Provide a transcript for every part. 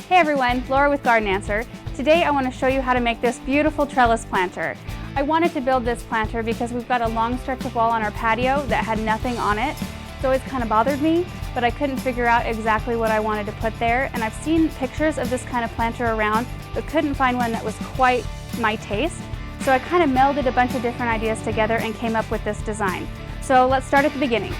Hey everyone, Laura with Garden Answer. Today I want to show you how to make this beautiful trellis planter. I wanted to build this planter because we've got a long stretch of wall on our patio that had nothing on it. It's always kind of bothered me, but I couldn't figure out exactly what I wanted to put there. And I've seen pictures of this kind of planter around, but couldn't find one that was quite my taste. So I kind of melded a bunch of different ideas together and came up with this design. So let's start at the beginning.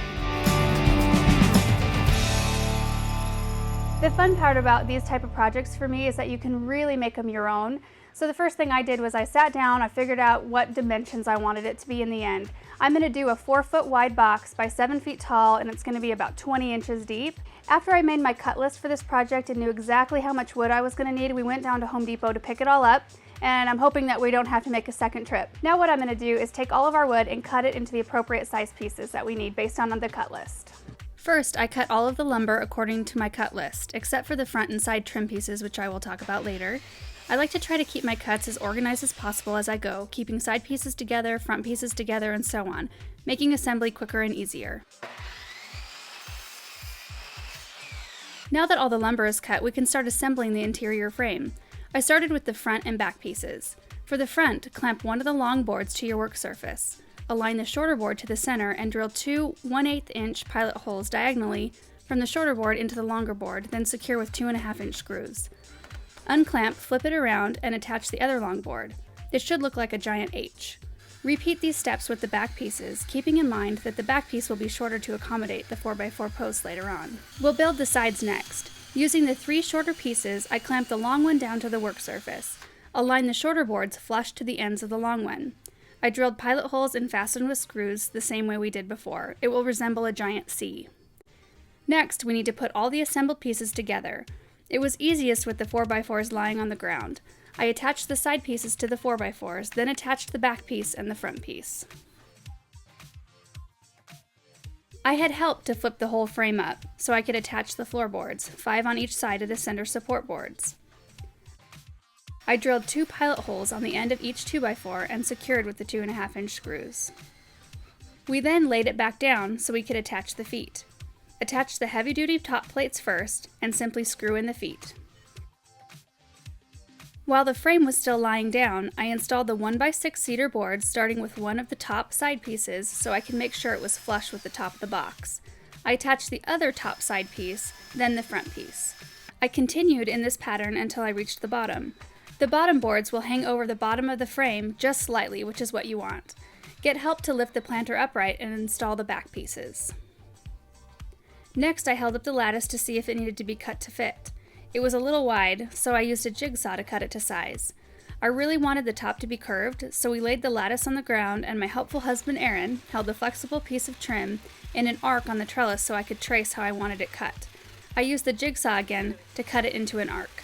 The fun part about these type of projects for me is that you can really make them your own. So the first thing I did was I sat down, I figured out what dimensions I wanted it to be in the end. I'm going to do a 4-foot wide box by 7 feet tall, and it's going to be about 20 inches deep. After I made my cut list for this project and knew exactly how much wood I was going to need, we went down to Home Depot to pick it all up, and I'm hoping that we don't have to make a second trip. Now what I'm going to do is take all of our wood and cut it into the appropriate size pieces that we need based on the cut list. First, I cut all of the lumber according to my cut list, except for the front and side trim pieces, which I will talk about later. I like to try to keep my cuts as organized as possible as I go, keeping side pieces together, front pieces together, and so on, making assembly quicker and easier. Now that all the lumber is cut, we can start assembling the interior frame. I started with the front and back pieces. For the front, clamp one of the long boards to your work surface. Align the shorter board to the center and drill two 1/8 inch pilot holes diagonally from the shorter board into the longer board, then secure with 2.5 inch screws. Unclamp, flip it around, and attach the other long board. It should look like a giant H. Repeat these steps with the back pieces, keeping in mind that the back piece will be shorter to accommodate the 4x4 posts later on. We'll build the sides next. Using the 3 shorter pieces, I clamp the long one down to the work surface. Align the shorter boards flush to the ends of the long one. I drilled pilot holes and fastened with screws the same way we did before. It will resemble a giant C. Next, we need to put all the assembled pieces together. It was easiest with the 4x4s lying on the ground. I attached the side pieces to the 4x4s, then attached the back piece and the front piece. I had help to flip the whole frame up, so I could attach the floorboards, 5 on each side of the center support boards. I drilled 2 pilot holes on the end of each 2x4 and secured with the 2.5 inch screws. We then laid it back down so we could attach the feet. Attach the heavy-duty top plates first and simply screw in the feet. While the frame was still lying down, I installed the 1x6 cedar board starting with one of the top side pieces so I could make sure it was flush with the top of the box. I attached the other top side piece, then the front piece. I continued in this pattern until I reached the bottom. The bottom boards will hang over the bottom of the frame just slightly, which is what you want. Get help to lift the planter upright and install the back pieces. Next, I held up the lattice to see if it needed to be cut to fit. It was a little wide, so I used a jigsaw to cut it to size. I really wanted the top to be curved, so we laid the lattice on the ground and my helpful husband Aaron held a flexible piece of trim in an arc on the trellis so I could trace how I wanted it cut. I used the jigsaw again to cut it into an arc.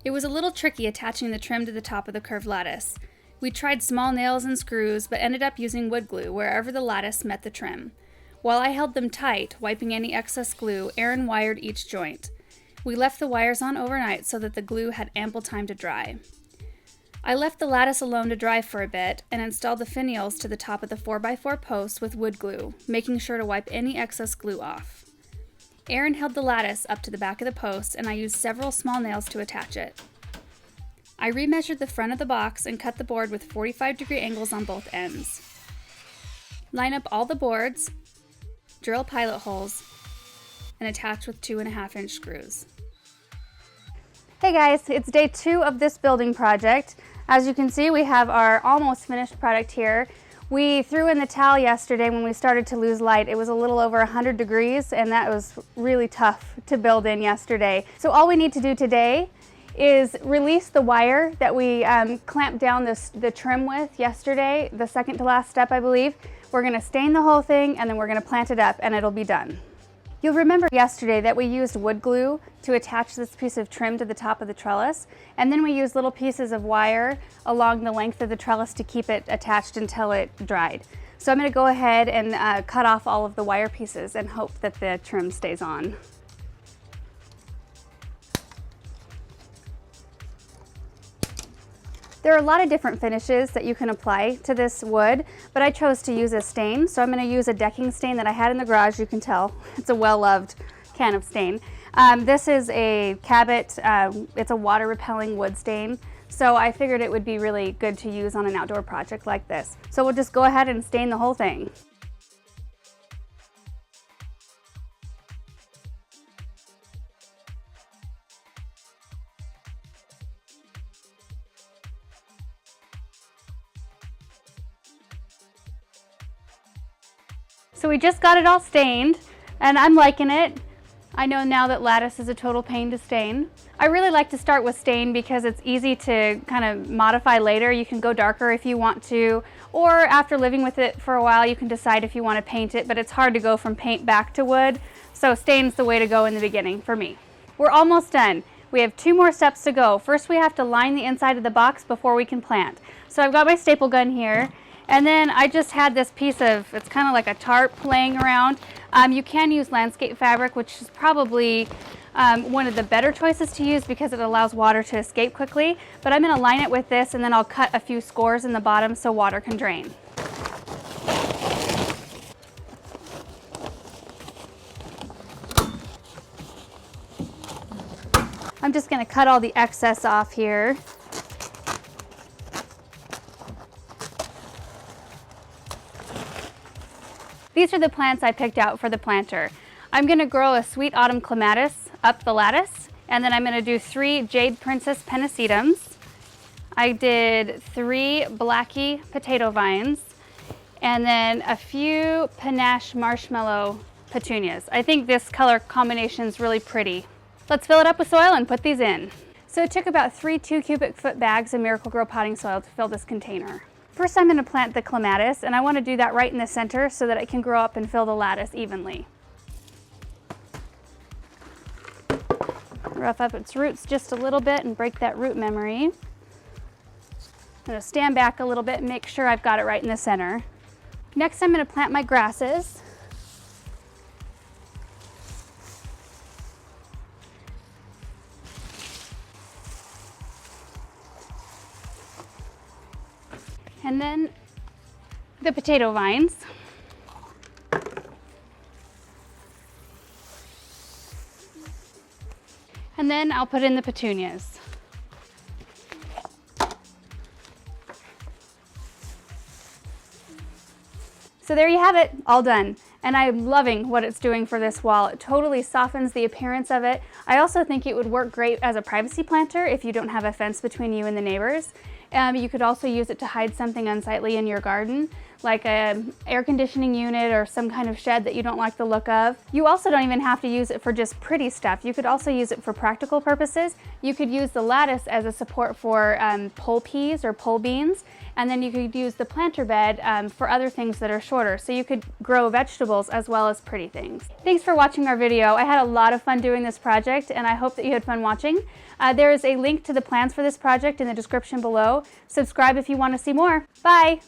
It was a little tricky attaching the trim to the top of the curved lattice. We tried small nails and screws, but ended up using wood glue wherever the lattice met the trim. While I held them tight, wiping any excess glue, Aaron wired each joint. We left the wires on overnight so that the glue had ample time to dry. I left the lattice alone to dry for a bit and installed the finials to the top of the 4x4 posts with wood glue, making sure to wipe any excess glue off. Aaron held the lattice up to the back of the post and I used several small nails to attach it. I remeasured the front of the box and cut the board with 45-degree angles on both ends. Line up all the boards, drill pilot holes, and attach with 2.5 inch screws. Hey guys, it's day 2 of this building project. As you can see, we have our almost finished product here. We threw in the towel yesterday when we started to lose light. It was a little over 100 degrees and that was really tough to build in yesterday. So all we need to do today is release the wire that we clamped down the trim with yesterday, the second to last step I believe. We're going to stain the whole thing and then we're going to plant it up and it'll be done. You'll remember yesterday that we used wood glue to attach this piece of trim to the top of the trellis, and then we used little pieces of wire along the length of the trellis to keep it attached until it dried. So I'm going to go ahead and cut off all of the wire pieces and hope that the trim stays on. There are a lot of different finishes that you can apply to this wood, but I chose to use a stain. So I'm going to use a decking stain that I had in the garage. You can tell it's a well-loved can of stain. This is a Cabot, it's a water repelling wood stain. So I figured it would be really good to use on an outdoor project like this. So we'll just go ahead and stain the whole thing. So we just got it all stained, and I'm liking it. I know now that lattice is a total pain to stain. I really like to start with stain because it's easy to kind of modify later. You can go darker if you want to, or after living with it for a while you can decide if you want to paint it, but it's hard to go from paint back to wood, so stain's the way to go in the beginning for me. We're almost done. We have 2 more steps to go. First we have to line the inside of the box before we can plant. So I've got my staple gun here. And then I just had this piece of, it's kind of like a tarp laying around. You can use landscape fabric, which is probably one of the better choices to use because it allows water to escape quickly. But I'm going to line it with this, and then I'll cut a few scores in the bottom so water can drain. I'm just going to cut all the excess off here. These are the plants I picked out for the planter. I'm going to grow a sweet autumn clematis up the lattice, and then I'm going to do 3 jade princess pennisetums. I did 3 blacky potato vines, and then a few panache marshmallow petunias. I think this color combination is really pretty. Let's fill it up with soil and put these in. So it took about 3 2-cubic-foot bags of Miracle-Gro potting soil to fill this container. First I'm going to plant the clematis, and I want to do that right in the center so that it can grow up and fill the lattice evenly. Rough up its roots just a little bit and break that root memory. I'm going to stand back a little bit and make sure I've got it right in the center. Next I'm going to plant my grasses. And then the potato vines. And then I'll put in the petunias. So there you have it, all done. And I'm loving what it's doing for this wall. It totally softens the appearance of it. I also think it would work great as a privacy planter if you don't have a fence between you and the neighbors. You could also use it to hide something unsightly in your garden, like an air conditioning unit or some kind of shed that you don't like the look of. You also don't even have to use it for just pretty stuff. You could also use it for practical purposes. You could use the lattice as a support for pole peas or pole beans, and then you could use the planter bed for other things that are shorter. So you could grow vegetables as well as pretty things. Thanks for watching our video. I had a lot of fun doing this project, and I hope that you had fun watching. There is a link to the plans for this project in the description below. Subscribe if you want to see more. Bye!